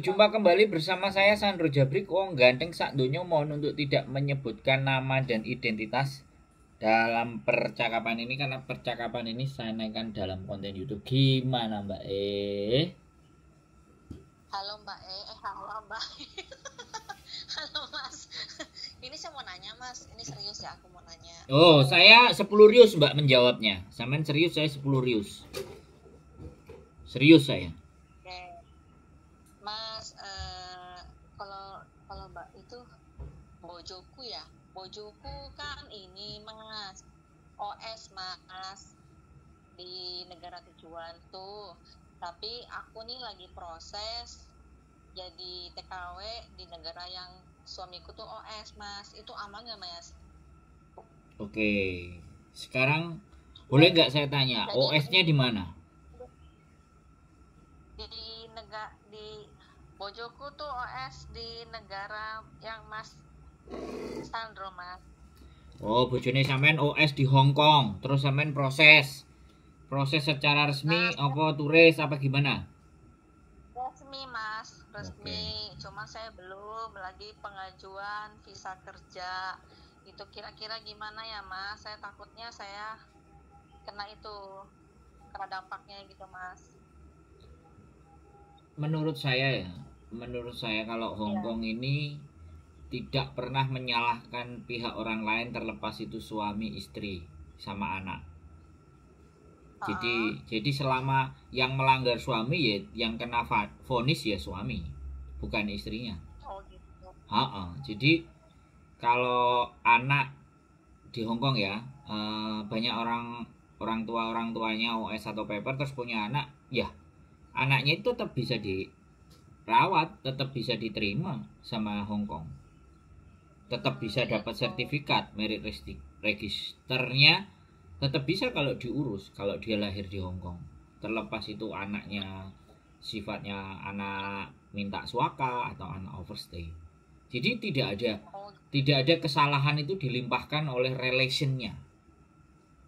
Berjumpa kembali bersama saya Sandro Jabrik. Wong ganteng sak donya mohon untuk tidak menyebutkan nama dan identitas dalam percakapan ini karena percakapan ini saya naikkan dalam konten YouTube. Gimana Mbak Halo Mbak halo Mbak. Halo Mas. Ini saya mau nanya Mas, ini serius ya aku mau nanya. Oh, saya 10 rius Mbak menjawabnya. Sampean serius, saya 10 rius. Serius saya. Oke. Mas, kalau Mbak itu bojoku ya. Bojoku kan ini Mas, OS Mas di negara tujuan tuh. Tapi aku nih lagi proses jadi TKW di negara yang suamiku tuh OS Mas. Itu aman nggak Mas? Oke. Sekarang boleh nggak saya tanya, Jadi OS-nya di mana? di bojoku tuh OS di negara yang Mas Sandro Mas. Oh, bojone sampean OS di Hong Kong, terus sampean proses secara resmi apa turis apa gimana? Resmi Mas, resmi. Cuma saya belum lagi pengajuan visa kerja. Itu kira-kira gimana ya Mas? Saya takutnya saya kena dampaknya gitu Mas. Menurut saya kalau Hong Kong ini tidak pernah menyalahkan pihak orang lain terlepas itu suami, istri, sama anak. Jadi selama yang melanggar suami ya yang kena vonis ya suami, bukan istrinya. Oh gitu. Jadi kalau anak di Hong Kong ya banyak orang tuanya OS atau paper terus punya anak, ya anaknya itu tetap bisa dirawat, tetap bisa diterima sama Hong Kong, tetap bisa dapat sertifikat merit registernya, tetap bisa kalau diurus kalau dia lahir di Hong Kong, terlepas itu anaknya sifatnya anak minta suaka atau anak overstay. Jadi tidak ada kesalahan itu dilimpahkan oleh relationnya.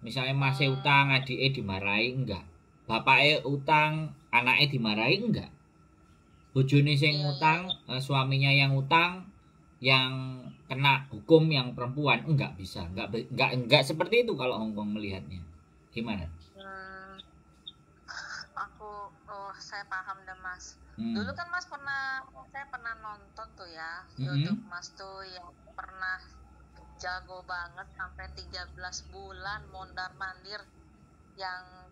Misalnya masih utang, adiknya dimarahi, enggak. Bapaknya utang, anaknya dimarahi, enggak. Bojone sing utang, suaminya yang utang, yang kena hukum yang perempuan, enggak bisa. Enggak seperti itu kalau Hong Kong melihatnya. Gimana? Saya paham deh Mas. Dulu kan Mas saya pernah nonton tuh ya YouTube Mas tuh yang pernah jago banget sampai 13 bulan mondar-mandir yang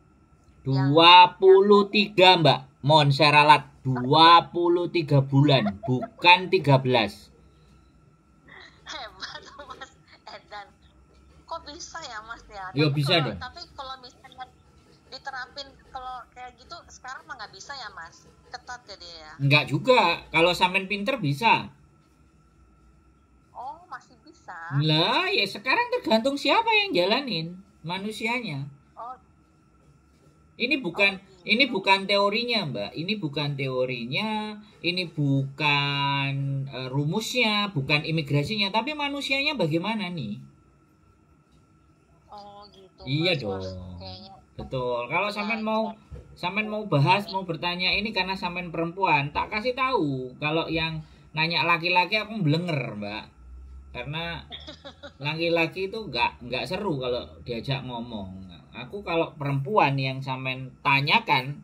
23 Mbak Mon Seralat 23 bulan bukan 13. Hebat Mas Edan. Kok bisa ya Mas ya? Ya bisa dong. Tapi kalau misalnya diterapin kalau kayak gitu sekarang mah nggak bisa ya Mas? Ketat ya dia ya? Enggak juga. Kalau sampean pinter bisa. Oh masih bisa. Lah ya sekarang tergantung siapa yang jalanin, manusianya. Ini bukan teorinya Mbak, ini bukan teorinya, ini bukan rumusnya, bukan imigrasinya, tapi manusianya bagaimana nih? Oh gitu. Iya Mas, dong. kayaknya. Betul. Kalau sampean mau bahas, mau bertanya ini karena sampean perempuan, tak kasih tahu. Kalau yang nanya laki-laki aku blenger Mbak, karena laki-laki itu nggak seru kalau diajak ngomong. Aku kalau perempuan yang sampean tanyakan,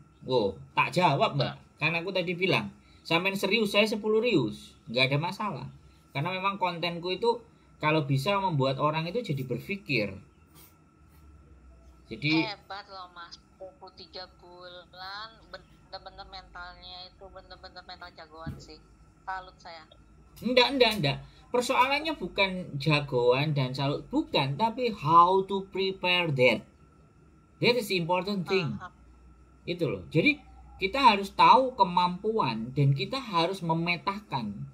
tak jawab Mbak. Karena aku tadi bilang, sampean serius saya 10 rius, nggak ada masalah. Karena memang kontenku itu kalau bisa membuat orang itu jadi berpikir. Jadi hebat loh Mas, 23 bulan bener-bener mentalnya itu bener-bener mental jagoan sih. Salut saya. Enggak. Persoalannya bukan jagoan dan salut, bukan, tapi how to prepare that. That is the important thing. Itu loh. Jadi kita harus tahu kemampuan dan kita harus memetakan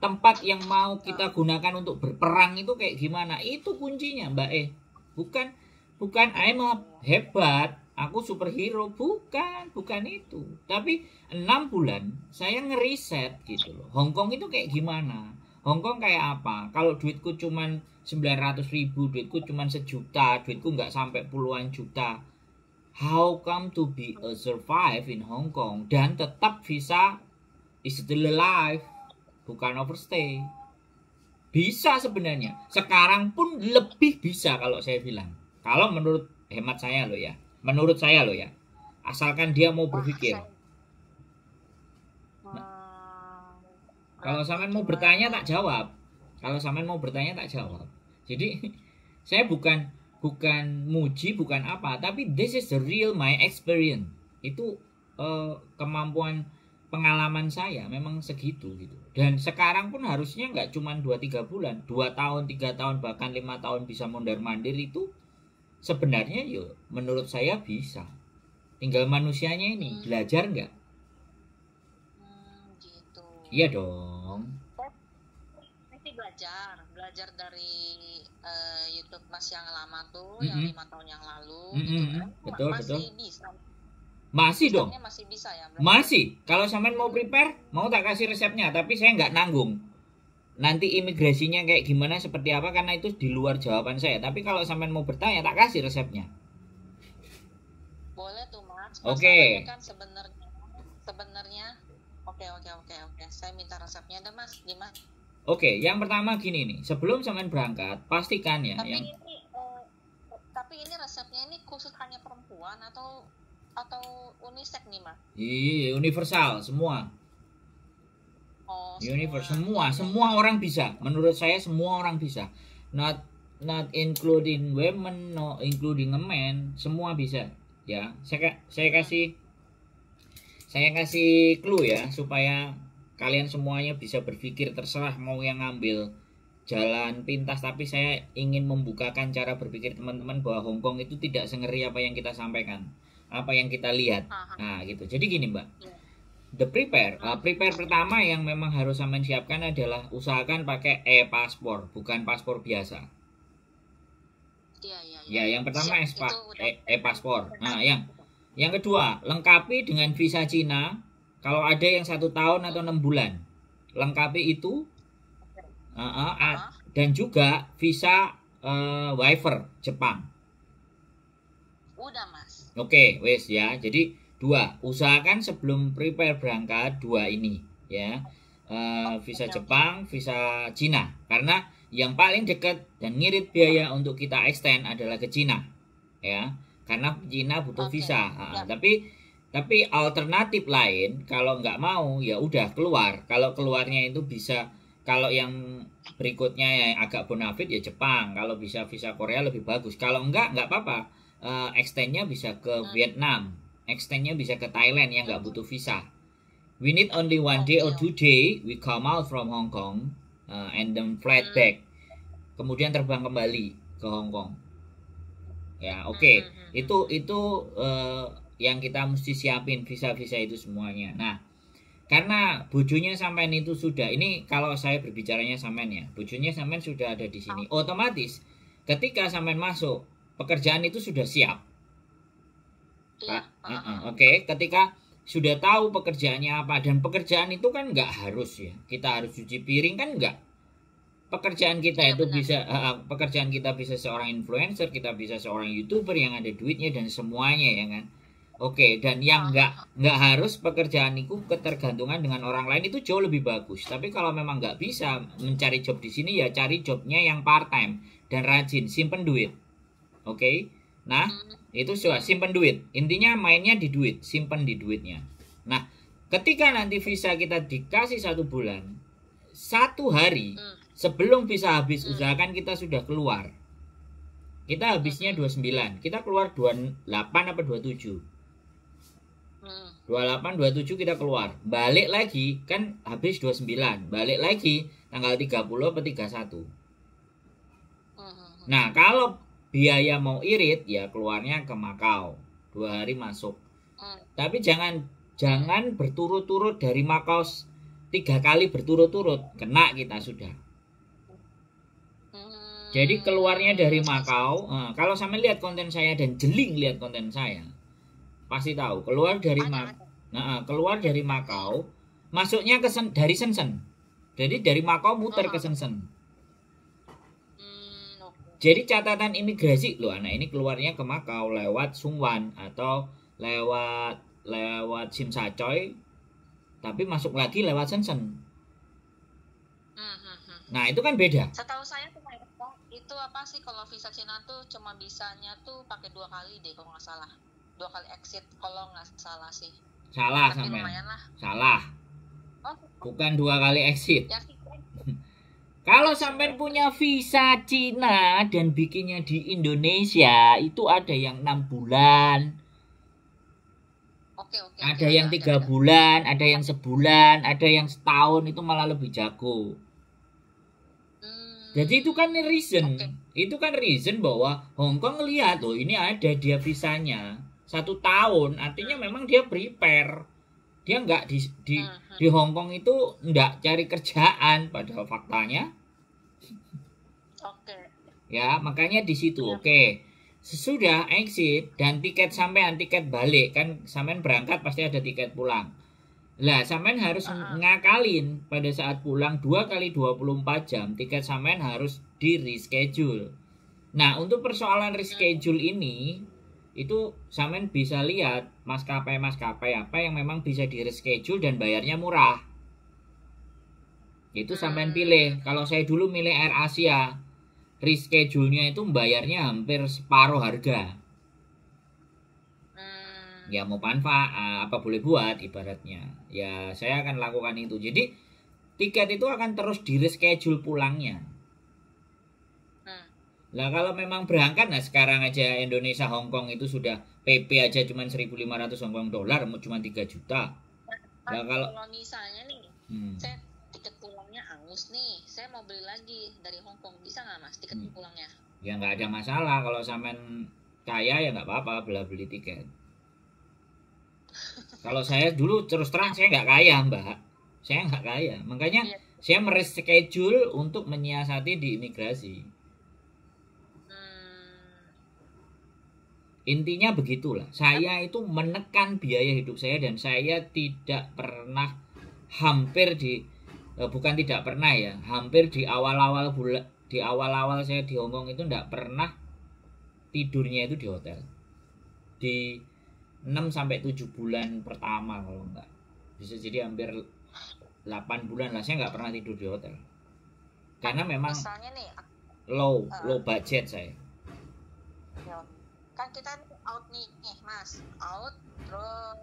tempat yang mau kita gunakan untuk berperang itu kayak gimana. Itu kuncinya Mbak Bukan I'm hebat, aku superhero, bukan itu. Tapi 6 bulan saya ngeriset gitu loh. Hong Kong itu kayak gimana? Hong Kong kayak apa? Kalau duitku cuman 900.000, duitku cuman 1 juta, duitku nggak sampai puluhan juta. How come to be a survive in Hong Kong dan tetap bisa is still alive, bukan overstay. Bisa sebenarnya. Sekarang pun lebih bisa kalau saya bilang. Kalau menurut hemat saya loh ya. Menurut saya loh ya. Asalkan dia mau berpikir. Kalau sampean mau bertanya tak jawab. Kalau sampean mau bertanya tak jawab. Jadi saya bukan muji, bukan apa, tapi this is the real my experience. Itu kemampuan pengalaman saya memang segitu gitu. Dan sekarang pun harusnya nggak cuma 2-3 bulan, 2 tahun, 3 tahun, bahkan 5 tahun bisa mondar-mandir itu sebenarnya yuk menurut saya bisa. Tinggal manusianya ini belajar nggak? Gitu. Iya dong. Mesti belajar dari YouTube Mas yang lama tuh, yang 5 tahun yang lalu, gitu kan. Betul. Bisa. Masih dong. Masih bisa ya. Berarti. Masih. Kalau sampean mau prepare, mau tak kasih resepnya, tapi saya nggak nanggung. Nanti imigrasinya kayak gimana, seperti apa, karena itu di luar jawaban saya. Tapi kalau sampean mau bertanya, tak kasih resepnya. Boleh tuh Mas. Oke. Kan sebenarnya oke. Saya minta resepnya deh Mas. Gimana? Oke, yang pertama gini nih. Sebelum sampean berangkat, pastikan ya tapi ini resepnya ini khusus hanya perempuan atau unisex nih Mas? Iya, universal semua. Oh, Universal semua orang bisa. Menurut saya semua orang bisa. Not including women, not including a man, semua bisa. Ya, saya kasih clue ya supaya kalian semuanya bisa berpikir. Terserah mau yang ngambil jalan pintas, tapi saya ingin membukakan cara berpikir teman-teman bahwa Hong Kong itu tidak sengeri apa yang kita sampaikan, apa yang kita lihat. Nah gitu. Jadi gini Mbak, the prepare pertama yang memang harus sampean siapkan adalah usahakan pakai e-paspor, bukan paspor biasa. Ya, yang pertama e-paspor. Nah, yang kedua, lengkapi dengan visa Cina. Kalau ada yang 1 tahun atau 6 bulan, lengkapi itu. Dan juga visa waiver Jepang. Udah Mas. Oke, wes ya. Jadi 2, usahakan sebelum prepare berangkat 2 ini ya. Visa Jepang, visa Cina. Karena yang paling dekat dan ngirit biaya untuk kita extend adalah ke Cina. Ya. Karena Cina butuh visa. Tapi alternatif lain kalau nggak mau ya udah keluar. Kalau keluarnya itu bisa, kalau yang berikutnya yang agak bonafit ya Jepang. Kalau bisa visa Korea lebih bagus. Kalau nggak apa-apa. Extendnya bisa ke Vietnam. Extendnya bisa ke Thailand yang nggak butuh visa. We need only 1 day or 2 day. We come out from Hong Kong and then flight back. Kemudian terbang kembali ke Hong Kong. Ya, oke. Itu yang kita mesti siapin visa-visa itu semuanya. Nah, karena bojonya sampean itu sudah, ini kalau saya berbicaranya sampean ya, bojonya sampean sudah ada di sini. Otomatis ketika sampean masuk, pekerjaan itu sudah siap. Oke, ketika sudah tahu pekerjaannya apa, dan pekerjaan itu kan nggak harus ya kita harus cuci piring, kan nggak. Pekerjaan kita itu bisa pekerjaan kita bisa seorang influencer, kita bisa seorang YouTuber yang ada duitnya dan semuanya ya kan. Oke, dan yang nggak harus pekerjaan itu ketergantungan dengan orang lain, itu jauh lebih bagus. Tapi kalau memang nggak bisa mencari job di sini, ya cari jobnya yang part time dan rajin, simpen duit. Oke, nah itu sudah simpen duit. Intinya mainnya di duit, simpen di duitnya. Nah, ketika nanti visa kita dikasih 1 bulan, 1 hari sebelum visa habis, usahakan kita sudah keluar. Kita habisnya 29, kita keluar 28 apa 27. 28, 27 kita keluar. Balik lagi, kan habis 29. Balik lagi tanggal 30 atau 31. Nah, kalau biaya mau irit, ya keluarnya ke Macau. 2 hari masuk. Tapi jangan berturut-turut dari Macau 3 kali berturut-turut. Kena kita sudah. Jadi keluarnya dari Macau, kalau sampai lihat konten saya dan jeli lihat konten saya, pasti tahu keluar dari Macau, masuknya dari Shenzhen. Jadi dari Macau muter ke Shenzhen. Jadi catatan imigrasi, loh anak ini keluarnya ke Macau lewat Sungwan atau lewat Simsacoy tapi masuk lagi lewat Shenzhen. Hmm, hmm, hmm. Nah itu kan beda. Setahu saya tuh kayak itu apa sih, kalau visa Cina tuh cuma bisanya tuh pakai 2 kali deh kalau nggak salah. 2 kali exit kalau nggak salah sih. Salah Tapi sampean. lumayan lah. Salah. Oh, Bukan 2 kali exit. ya sih. Kalau sampean punya visa Cina dan bikinnya di Indonesia, itu ada yang 6 bulan, Oke, ada yang 3 bulan, ada yang sebulan, ada yang setahun, itu malah lebih jago. Jadi itu kan reason. Oke. Itu kan reason bahwa Hong Kong lihat tuh ini ada dia visanya 1 tahun, artinya memang dia prepare. Dia nggak di Hong Kong itu nggak cari kerjaan, padahal faktanya. Oke. Ya, makanya di situ. Oke. Sesudah exit dan tiket sampean, tiket balik kan sampean berangkat pasti ada tiket pulang. Lah, sampean harus ngakalin pada saat pulang 2 kali 24 jam, tiket sampean harus di reschedule. Nah, untuk persoalan reschedule ini, itu sampean bisa lihat maskapai-maskapai apa yang memang bisa di reschedule dan bayarnya murah. Itu sampean pilih. Kalau saya dulu milih Air Asia, reschedule-nya itu bayarnya hampir separuh harga. Ya mau manfaat apa boleh buat ibaratnya. Ya saya akan lakukan itu. Jadi tiket itu akan terus di reschedule pulangnya. Lah kalau memang berangkat, nah sekarang aja Indonesia Hong Kong itu sudah PP aja cuma 1.500 Hong Kong dolar, cuma 3 juta. Nah kalau misalnya nih, saya tiket pulangnya angus nih, saya mau beli lagi dari Hong Kong, bisa nggak Mas tiket pulangnya? Ya nggak ada masalah, kalau sampean kaya ya nggak apa-apa beli tiket. Kalau saya dulu terus terang saya nggak kaya Mbak, saya nggak kaya, makanya saya mereschedule untuk menyiasati di imigrasi. Intinya begitulah, saya itu menekan biaya hidup saya dan saya tidak pernah hampir bukan tidak pernah ya, hampir di awal-awal saya di Hong Kong itu tidak pernah tidurnya itu di hotel. Di 6-7 bulan pertama kalau enggak, bisa jadi hampir 8 bulan lah saya nggak pernah tidur di hotel. Karena memang misalnya nih, low budget saya. Kan kita out nih Mas, out terus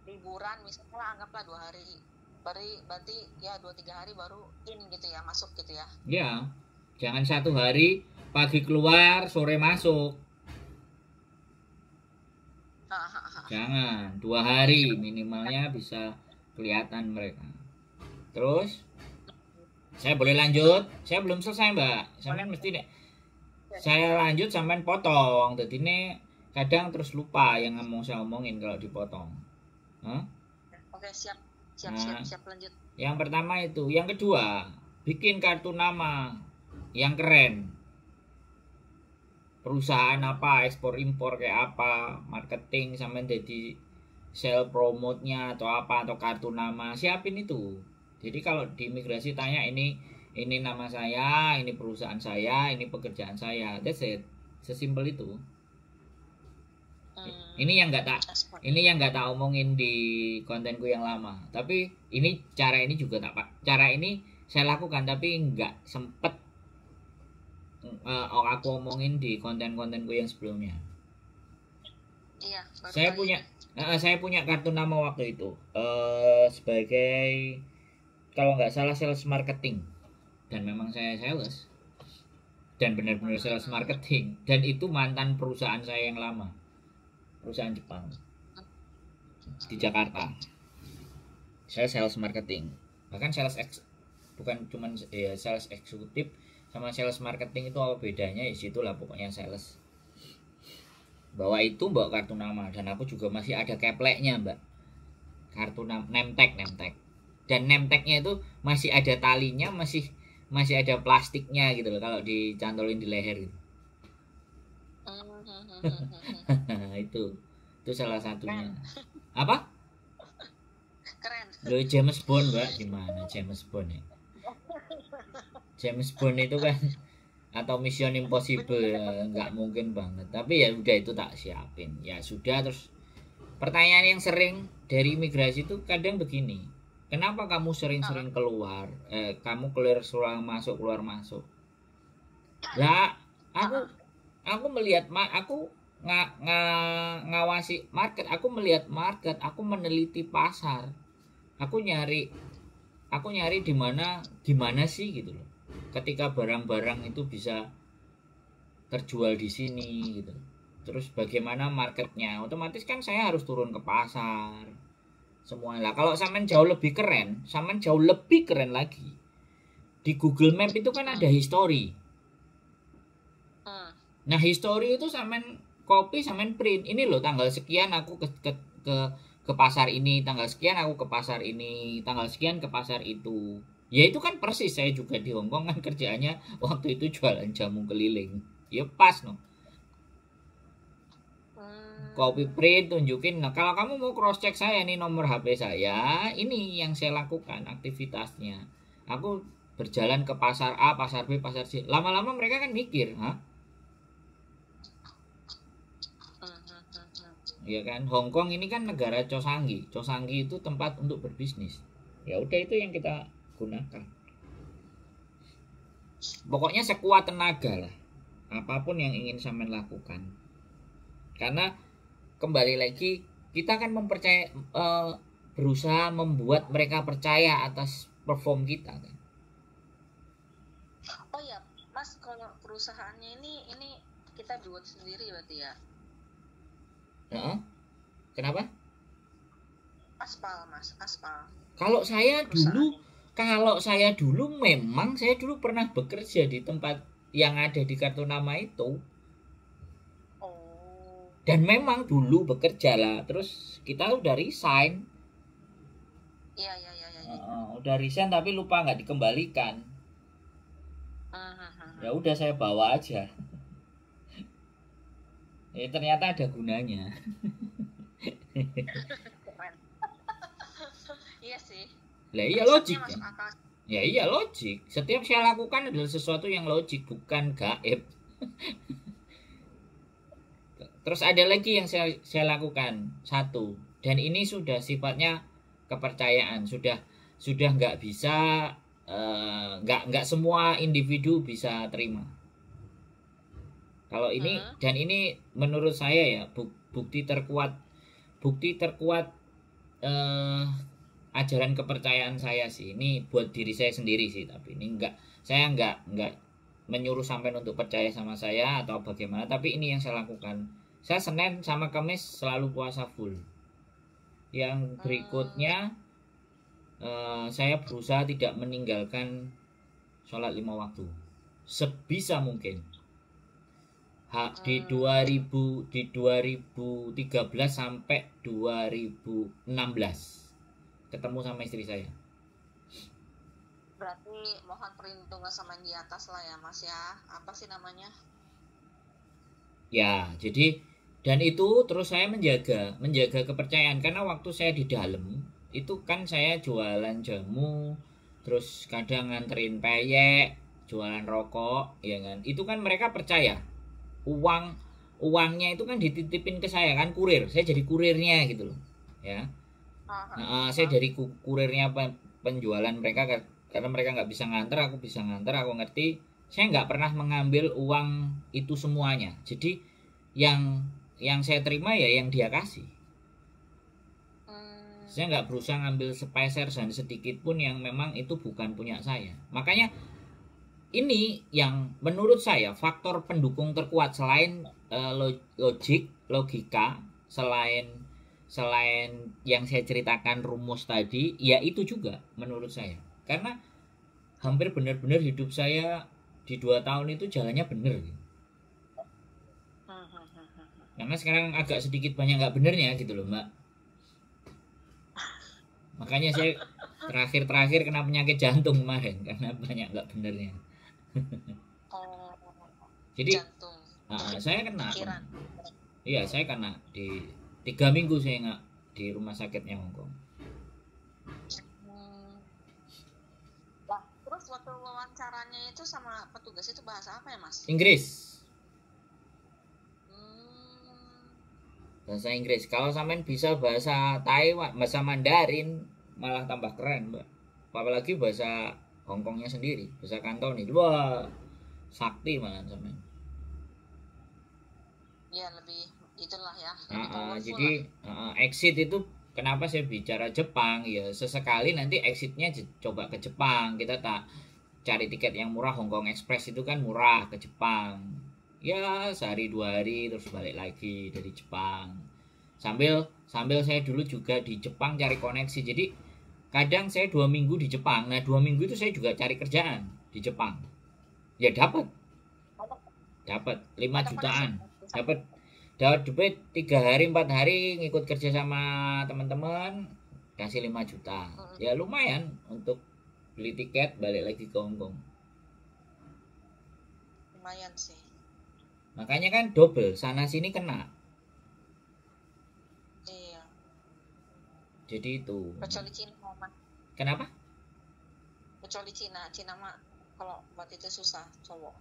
liburan misalnya anggaplah 2 hari, berarti ya 2-3 hari baru in gitu ya, masuk gitu ya. Ya, jangan 1 hari pagi keluar sore masuk. Jangan, 2 hari minimalnya bisa kelihatan mereka. Terus saya boleh lanjut? Saya belum selesai Mbak, sampean mesti saya lanjut sampean potong. Jadi ini kadang terus lupa yang mau saya omongin kalau dipotong. Oke, siap lanjut. Yang pertama itu, yang kedua bikin kartu nama yang keren. Perusahaan apa, ekspor impor kayak apa, marketing sampean jadi sale promote-nya atau apa, atau kartu nama, siapin itu. Jadi kalau di imigrasi tanya ini nama saya, ini perusahaan saya, ini pekerjaan saya, that's it, sesimpel itu. Ini yang nggak tak omongin di kontenku yang lama, tapi ini cara ini saya lakukan tapi nggak sempet aku omongin di kontenku yang sebelumnya. Iya. Saya punya kartu nama waktu itu sebagai kalau nggak salah sales marketing. Dan memang saya sales dan benar-benar sales marketing, dan itu mantan perusahaan saya yang lama, perusahaan Jepang di Jakarta. Saya sales marketing, bahkan bukan cuma ya, sales eksekutif sama sales marketing itu apa bedanya, ya situlah pokoknya sales. Bawa kartu nama, dan aku juga masih ada kepleknya Mbak, kartu name tag, dan name tagnya itu masih ada talinya, masih ada plastiknya gitu loh kalau dicantolin di leher gitu. itu salah satunya. Apa? Keren. Lo James Bond Mbak, gimana James Bond ya? James Bond itu kan atau Mission Impossible ya, nggak mungkin banget. Tapi ya udah itu tak siapin. Ya sudah, terus Pertanyaan yang sering dari imigrasi itu kadang begini. Kenapa kamu sering-sering keluar? Kamu keluar masuk. Lah, aku aku melihat aku ngawasi market, aku melihat market, aku meneliti pasar. Aku nyari di mana gimana sih gitu loh. Ketika barang-barang itu bisa terjual di sini gitu. Terus bagaimana marketnya? Otomatis kan saya harus turun ke pasar. Semuanya lah. Kalau sampean jauh lebih keren lagi. Di Google Map itu kan ada history. Nah, history itu sampean copy, sampean print. Ini loh tanggal sekian aku ke pasar ini, tanggal sekian aku ke pasar ini, tanggal sekian ke pasar itu. Ya itu kan persis saya juga di Hongkong kan kerjaannya waktu itu jualan jamu keliling. Ya pas no. Copy print tunjukin. Nah, kalau kamu mau cross check saya nih nomor HP saya, ini yang saya lakukan aktivitasnya. Aku berjalan ke pasar A, pasar B, pasar C. Lama-lama mereka kan mikir, "Hah? Ya kan, Hongkong ini kan negara Chosanggi. Chosanggi itu tempat untuk berbisnis. Ya udah itu yang kita gunakan. Pokoknya sekuat tenaga lah. Apapun yang ingin sampean lakukan. Karena kembali lagi kita kan berusaha membuat mereka percaya atas perform kita kan. Oh ya, Mas, kalau perusahaannya ini kita buat sendiri berarti ya? Kenapa? Aspal, Mas, aspal. Kalau saya dulu memang saya dulu pernah bekerja di tempat yang ada di kartu nama itu. Oh. Dan memang dulu bekerja lah, terus kita udah resign. Iya. Udah resign tapi lupa nggak dikembalikan. Ya udah saya bawa aja. Ya ternyata ada gunanya. Iya sih. Lah iya logik kan? Ya iya logik. Setiap saya lakukan adalah sesuatu yang logik, bukan gaib. Terus ada lagi yang saya lakukan satu, dan ini sudah sifatnya kepercayaan, sudah nggak bisa nggak semua individu bisa terima. Kalau ini dan ini menurut saya ya bukti terkuat ajaran kepercayaan saya sih. Ini buat diri saya sendiri sih, tapi ini saya nggak menyuruh sampai untuk percaya sama saya atau bagaimana, tapi ini yang saya lakukan. Saya Senin sama Kamis selalu puasa full. Yang berikutnya saya berusaha tidak meninggalkan sholat 5 waktu sebisa mungkin. Di 2013 sampai 2016 ketemu sama istri saya. Berarti mohon perlindungan sama yang di atas lah ya, Mas ya. Apa sih namanya? Ya, jadi dan itu terus saya menjaga kepercayaan, karena waktu saya di dalam itu kan saya jualan jamu, terus kadang nganterin peyek, jualan rokok, ya kan. Itu kan mereka percaya. Uangnya itu kan dititipin ke saya kan, kurir. Saya jadi kurirnya gitu loh. Ya. Saya dari kurirnya penjualan mereka, karena mereka nggak bisa nganter, aku bisa nganter, aku ngerti. Saya nggak pernah mengambil uang itu semuanya. Jadi yang saya terima ya yang dia kasih. Saya nggak berusaha ngambil sepeser dan sedikit pun yang memang itu bukan punya saya. Makanya ini yang menurut saya faktor pendukung terkuat selain logika, selain yang saya ceritakan rumus tadi, ya itu juga menurut saya. Karena hampir benar-benar hidup saya di 2 tahun itu jalannya benar. Karena sekarang agak sedikit banyak nggak benernya gitu loh, Mbak. Makanya saya terakhir kena penyakit jantung kemarin karena banyak nggak benernya. Jadi saya kena. Iya, saya kena di 3 minggu saya nggak di rumah sakitnya Hongkong. Terus waktu wawancaranya itu sama petugas itu bahasa apa ya, Mas? Inggris. bahasa Inggris. Kalau sampean bisa bahasa Taiwan, bahasa Mandarin, malah tambah keren, Mbak. Apalagi bahasa Hongkongnya sendiri, bahasa Kanton nih. Wah, sakti malah sampean. Ya lebih itulah ya, lebih powerful Jadi lah. exit itu kenapa saya bicara Jepang ya, sesekali nanti exitnya coba ke Jepang. Kita tak cari tiket yang murah. Hongkong Express itu kan murah ke Jepang ya, sehari 2 hari terus balik lagi dari Jepang. Sambil saya dulu juga di Jepang cari koneksi, jadi kadang saya 2 minggu di Jepang. Nah 2 minggu itu saya juga cari kerjaan di Jepang ya, dapat 5 jutaan, dapat duit 3 hari 4 hari ngikut kerja sama teman-teman, kasih 5 juta ya, lumayan untuk beli tiket balik lagi ke Hongkong. Lumayan sih. Makanya kan double, sana sini kena. Iya. Jadi itu. Kecuali Cina mah. Kenapa? Kecuali Cina mah kalau buat itu susah cowok.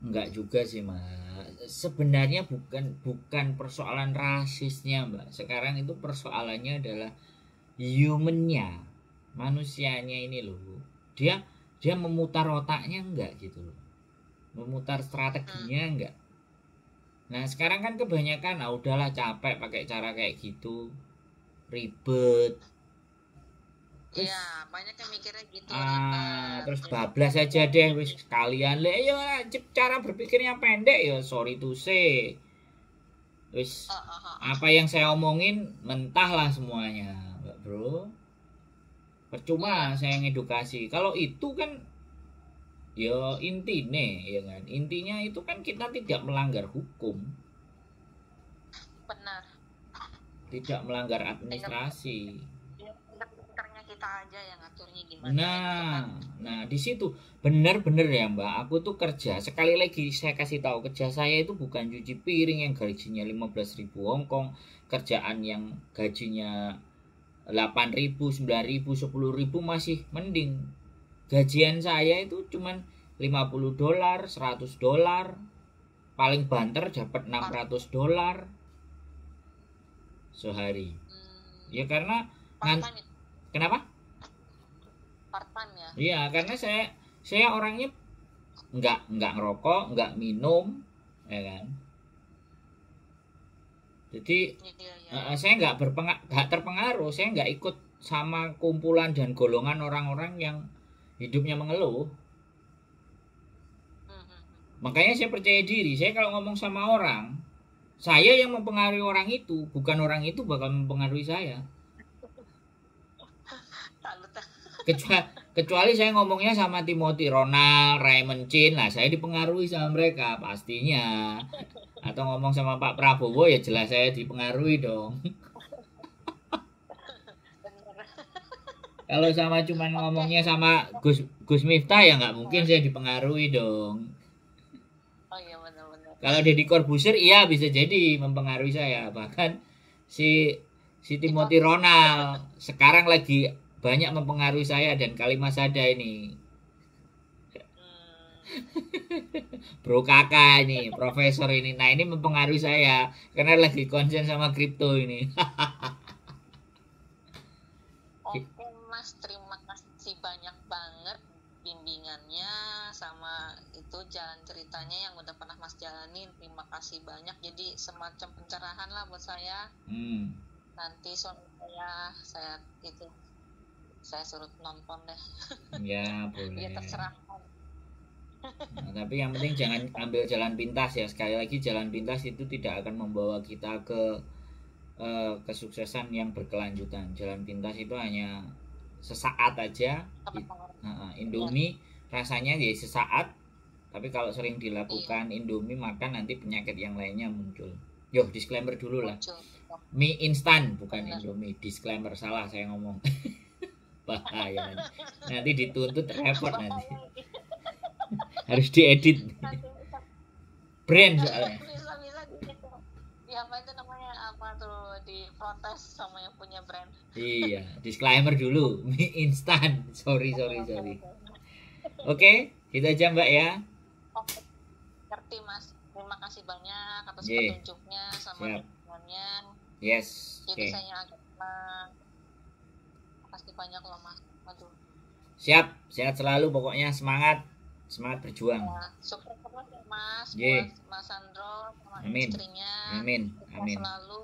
Enggak juga sih, Mbak. Sebenarnya bukan persoalan rasisnya, Mbak. Sekarang itu persoalannya adalah humannya, manusianya ini loh. Dia memutar otaknya enggak gitu loh. Memutar strateginya enggak. Nah sekarang kan kebanyakan udahlah capek pakai cara kayak gitu, ribet. Iya, banyak yang mikirnya gitu, ribet. Terus bablas aja deh wis sekalian le, ya cara berpikirnya pendek ya, sorry to say. Wis apa yang saya omongin mentahlah semuanya, Mbak Bro. Percuma saya ngedukasi. Kalau itu kan ya intine ya kan. Intinya itu kan kita tidak melanggar hukum. Benar. Tidak melanggar administrasi. Pinternya kita aja yang ngaturnya gimana. Nah di situ bener-bener ya Mbak, aku tuh kerja, sekali lagi saya kasih tahu, kerja saya itu bukan cuci piring yang gajinya 15.000 Hongkong, kerjaan yang gajinya 8.000, 9.000, 10.000 masih mending. Gajian saya itu cuman $50, $100, paling banter dapat $600 sehari. Ya karena kenapa? Part time ya? Iya, karena saya orangnya nggak ngerokok, nggak minum, ya kan. Jadi saya nggak terpengaruh, saya nggak ikut sama kumpulan dan golongan orang-orang yang hidupnya mengeluh. Makanya saya percaya diri. Saya kalau ngomong sama orang, saya yang mempengaruhi orang itu, bukan orang itu bakal mempengaruhi saya. Kecuali saya ngomongnya sama Timothy Ronald, Raymond Chin, lah saya dipengaruhi sama mereka pastinya. Atau ngomong sama Pak Prabowo ya jelas saya dipengaruhi dong. Kalau sama cuman ngomongnya sama Gus Miftah ya nggak mungkin saya dipengaruhi dong. Oh iya benar-benar. Kalau Deddy Corbuzier iya bisa jadi mempengaruhi saya. Bahkan si Timothy Ronald sekarang lagi banyak mempengaruhi saya dan Kalimat Sada ini. Bro kakak ini, profesor ini. Nah ini mempengaruhi saya karena lagi konsen sama kripto ini. Oke Mas, terima kasih banyak banget bimbingannya sama itu jalan ceritanya yang udah pernah Mas jalanin. Terima kasih banyak, jadi semacam pencerahan lah buat saya. Nanti suami saya suruh nonton deh. Ya boleh. Dia terserah. Nah, tapi yang penting jangan ambil jalan pintas ya. Sekali lagi jalan pintas itu tidak akan membawa kita ke kesuksesan yang berkelanjutan. Jalan pintas itu hanya sesaat aja. Indomie rasanya ya sesaat, tapi kalau sering dilakukan Indomie makan nanti penyakit yang lainnya muncul. Yo disclaimer dulu lah. Mie instan bukan Indomie. Disclaimer, salah saya ngomong. Bahaya nanti dituntut, repot nanti. Harus diedit. Brand soalnya. Bisa ya apa itu namanya, apa tuh, diprotes sama yang punya brand. Iya, disclaimer dulu. Mie instan. Sorry. Oke, kita aja Mbak ya. Oke, ngerti Mas. Terima kasih banyak atas petunjuknya sama dukungannya. ceritanya. Yes. Jadi Oke. saya agak tenang. Makasih banyak loh Mas. Aduh. Siap, sehat selalu pokoknya, semangat berjuang. Ya, sukses terus ya Mas Ye. buat Mas Sandro sama Amin. istrinya. Amin. Sukses Amin. selalu.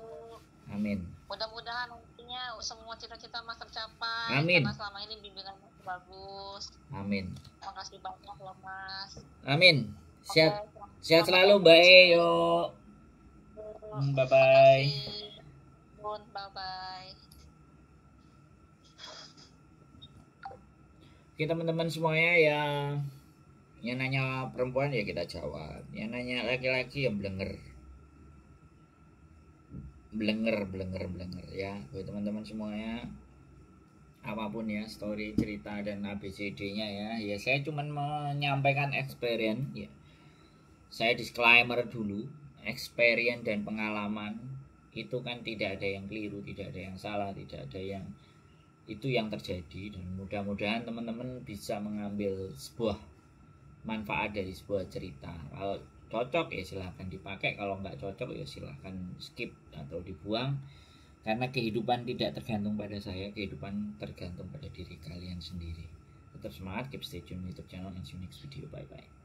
Amin. Mudah-mudahan nantinya semua cita-cita Mas tercapai. Amin. Karena selama ini bimbingan Mas bagus. Amin. Makasih banyak loh Mas. Amin. Sehat, Oke, sehat selalu selamat Mbak malam. Eyo. Bye bye. Bye bye. Oke teman-teman semuanya yang nanya perempuan ya kita jawab, yang nanya laki-laki ya blenger ya. Buat teman-teman semuanya, apapun ya story, cerita dan ABCD-nya ya saya cuman menyampaikan experience ya. Saya disclaimer dulu, experience dan pengalaman itu kan tidak ada yang keliru, tidak ada yang salah, tidak ada yang itu yang terjadi, dan mudah-mudahan teman-teman bisa mengambil sebuah manfaat dari sebuah cerita. Kalau cocok ya silahkan dipakai, kalau nggak cocok ya silahkan skip atau dibuang, karena kehidupan tidak tergantung pada saya, kehidupan tergantung pada diri kalian sendiri. Tetap semangat, keep stay tune YouTube channel, and see you next video, bye bye.